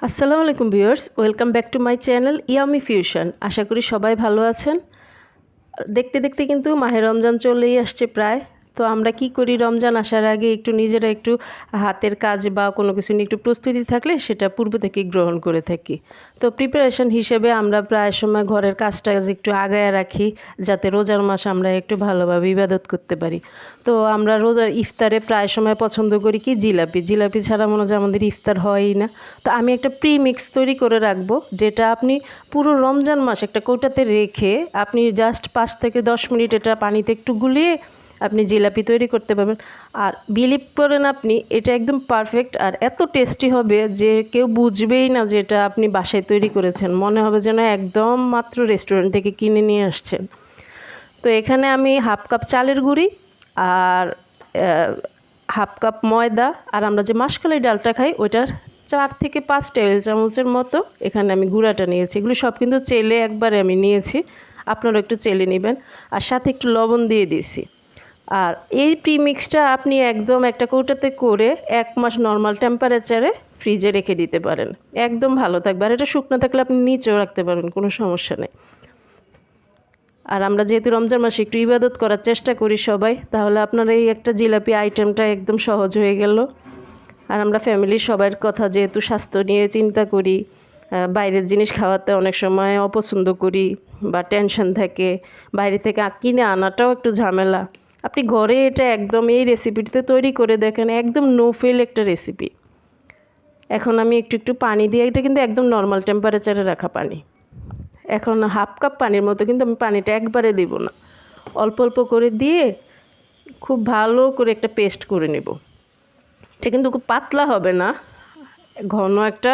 আসসালামু আলাইকুম viewers, welcome back to my channel Yummy Fusion. আশা করি সবাই ভালো আছেন। দেখতে দেখতে কিন্তু মাহে রমজান চলেই আসছে প্রায়। তো আমরা কি করি, রমজান আসার আগে একটু নিজেরা একটু হাতের কাজ বা কোনো কিছু নিয়ে একটু প্রস্তুতি থাকলে সেটা পূর্ব থেকেই গ্রহণ করে থাকি। তো প্রিপারেশন হিসেবে আমরা প্রায় সময় ঘরের কাজটা একটু আগায় রাখি, যাতে রোজার মাস আমরা একটু ভালোভাবে ইবাদত করতে পারি। তো আমরা রোজার ইফতারে প্রায় সময় পছন্দ করি কি জিলাপি ছাড়া মনে হয় আমাদের ইফতার হয়ই না। তো আমি একটা প্রিমিক্স তৈরি করে রাখবো, যেটা আপনি পুরো রমজান মাস একটা কৌটাতে রেখে আপনি জাস্ট 5 থেকে 10 মিনিট এটা পানিতে একটু গুলিয়ে আপনি জিলাপি তৈরি করতে পারবেন। আর বিলিভ করেন, আপনি এটা একদম পারফেক্ট আর এত টেস্টি হবে যে কেউ বুঝবেই না যে এটা আপনি বাসায় তৈরি করেছেন, মনে হবে যেন একদম মাত্র রেস্টুরেন্ট থেকে কিনে নিয়ে আসছেন। তো এখানে আমি হাফ কাপ চালের গুঁড়ি আর হাফ কাপ ময়দা আর আমরা যে মাসকলাই ডালটা খাই ওইটার 4 থেকে 5 টেবিল চামচের মতো এখানে আমি গুঁড়াটা নিয়েছি। এগুলো সব কিন্তু চেলে একবারে আমি নিয়েছি, আপনারা একটু চেলে নেবেন। আর সাথে একটু লবণ দিয়ে দিয়েছি। আর এই প্রিমিক্সটা আপনি একদম একটা কৌটাতে করে 1 মাস নর্মাল টেম্পারেচারে ফ্রিজে রেখে দিতে পারেন, একদম ভালো থাকবে। আর এটা শুকনো থাকলে আপনি নিচেও রাখতে পারেন, কোনো সমস্যা নেই। আর আমরা যেহেতু রমজান মাসে একটু ইবাদত করার চেষ্টা করি সবাই, তাহলে আপনার এই একটা জিলাপি আইটেমটা একদম সহজ হয়ে গেল। আর আমরা ফ্যামিলির সবার কথা যেহেতু স্বাস্থ্য নিয়ে চিন্তা করি, বাইরের জিনিস খাওয়াতে অনেক সময় অপছন্দ করি বা টেনশন থাকে, বাইরে থেকে কিনে আনাটাও একটু ঝামেলা। আপনি ঘরে এটা একদম এই রেসিপিটিতে তৈরি করে দেখেন, একদম নো ফেল একটা রেসিপি। এখন আমি একটু পানি দিয়ে, এটা কিন্তু একদম নর্মাল টেম্পারেচারে রাখা পানি। এখন হাফ কাপ পানির মতো, কিন্তু আমি পানিটা একবারে দেব না, অল্প অল্প করে দিয়ে খুব ভালো করে একটা পেস্ট করে নেব। এটা কিন্তু খুব পাতলা হবে না, ঘন একটা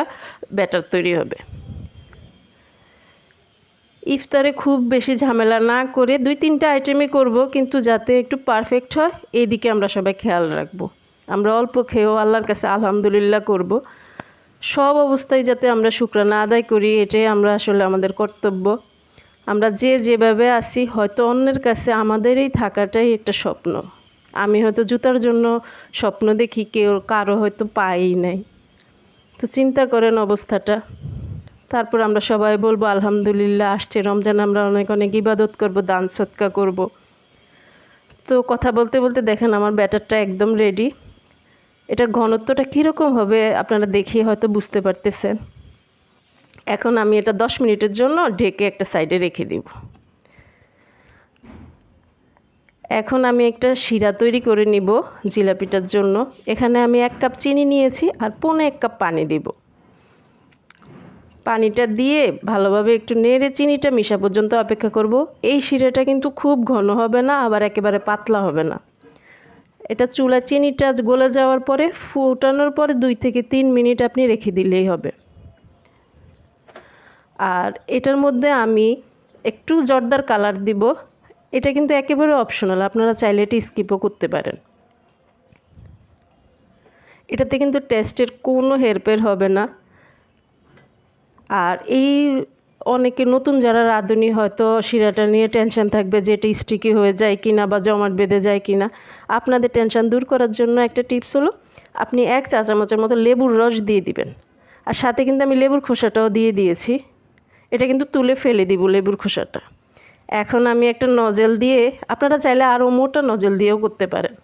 ব্যাটার তৈরি হবে। ইফতারে খুব বেশি ঝামেলা না করে 2-3টা আইটেমই করব, কিন্তু যাতে একটু পারফেক্ট হয় এই দিকে আমরা সবাই খেয়াল রাখব। আমরা অল্প খেয়েও আল্লাহর কাছে আলহামদুলিল্লাহ করব। সব অবস্থায় যাতে আমরা শুকরানা আদায় করি, এটাই আমরা আসলে আমাদের কর্তব্য। আমরা যেভাবে আছি, হয়তো অন্যের কাছে আমাদের এই থাকাটাই একটা স্বপ্ন। আমি হয়তো জুতার জন্য স্বপ্ন দেখি, কারো হয়তো পাই নাই। তো চিন্তা করেন অবস্থাটা। তারপর আমরা সবাই বলবো আলহামদুলিল্লাহ, আসছে রমজান, আমরা অনেক অনেক ইবাদত করব, দান সদকা করব। তো কথা বলতে বলতে দেখেন আমার ব্যাটারটা একদম রেডি। এটার ঘনত্বটা কীরকম হবে আপনারা দেখে হয়তো বুঝতে পারতেছেন। এখন আমি এটা 10 মিনিটের জন্য ঢেকে একটা সাইডে রেখে দিব। এখন আমি একটা শিরা তৈরি করে নিব জিলাপিটার জন্য। এখানে আমি 1 কাপ চিনি নিয়েছি আর 1.25 কাপ পানি দিব। পানিটা দিয়ে ভালোভাবে একটু নেড়ে চিনিটা মিশা পর্যন্ত অপেক্ষা করব। এই শিরাটা কিন্তু খুব ঘন হবে না, আবার একেবারে পাতলা হবে না। এটা চুলায় চিনিটা গলে যাওয়ার পরে, ফুটানোর পরে 2 থেকে 3 মিনিট আপনি রেখে দিলেই হবে। আর এটার মধ্যে আমি একটু জর্দার কালার দিব। এটা কিন্তু একেবারে অপশনাল, আপনারা চাইলে এটা স্কিপও করতে পারেন। এটাতে কিন্তু টেস্টের কোনো হেরফের হবে না। আর এই অনেকে নতুন যারা রাঁধুনি হয়তো শিরাটা নিয়ে টেনশন থাকবে যে এটা স্টিকি হয়ে যায় কিনা বা জমাট বেঁধে যায় কিনা। আপনাদের টেনশন দূর করার জন্য একটা টিপস হলো, আপনি 1 চা চামচের মতো লেবুর রস দিয়ে দিবেন। আর সাথে কিন্তু আমি লেবুর খোসাটাও দিয়ে দিয়েছি। এটা কিন্তু তুলে ফেলে দিব লেবুর খোসাটা। এখন আমি একটা নজেল দিয়ে, আপনারা চাইলে আরও মোটা নজেল দিয়েও করতে পারেন।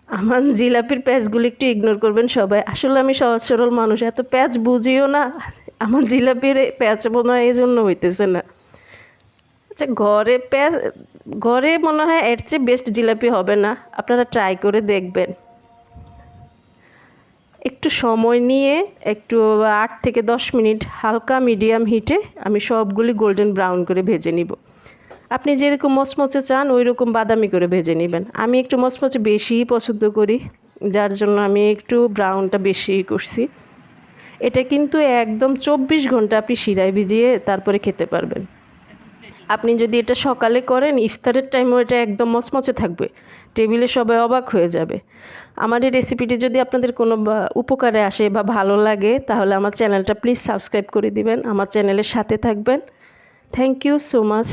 আমার জিলাপির প্যাঁচগুলো একটু ইগনোর করবেন সবাই, আসলে আমি সহজ সরল মানুষ, এত প্যাঁচ বুঝিও না। আমার জিলাপির প্যাঁচ মনে হয় এই জন্য হইতেছে না। আচ্ছা, ঘরে মনে হয় এর চেয়ে বেস্ট জিলাপি হবে না, আপনারা ট্রাই করে দেখবেন। একটু সময় নিয়ে একটু 8 থেকে 10 মিনিট হালকা মিডিয়াম হিটে আমি সবগুলি গোল্ডেন ব্রাউন করে ভেজে নিব। আপনি যেরকম মচমচে চান ওই রকম বাদামি করে ভেজে নেবেন। আমি একটু মচমচে বেশিই পছন্দ করি, যার জন্য আমি একটু ব্রাউনটা বেশি করছি। এটা কিন্তু একদম 24 ঘন্টা আপনি শিরায় ভিজিয়ে তারপরে খেতে পারবেন। আপনি যদি এটা সকালে করেন, ইফতারের টাইমও এটা একদম মচমচে থাকবে, টেবিলে সবাই অবাক হয়ে যাবে। আমার এই রেসিপিটি যদি আপনাদের কোনো উপকারে আসে বা ভালো লাগে, তাহলে আমার চ্যানেলটা প্লিজ সাবস্ক্রাইব করে দিবেন, আমার চ্যানেলের সাথে থাকবেন। Thank you so much.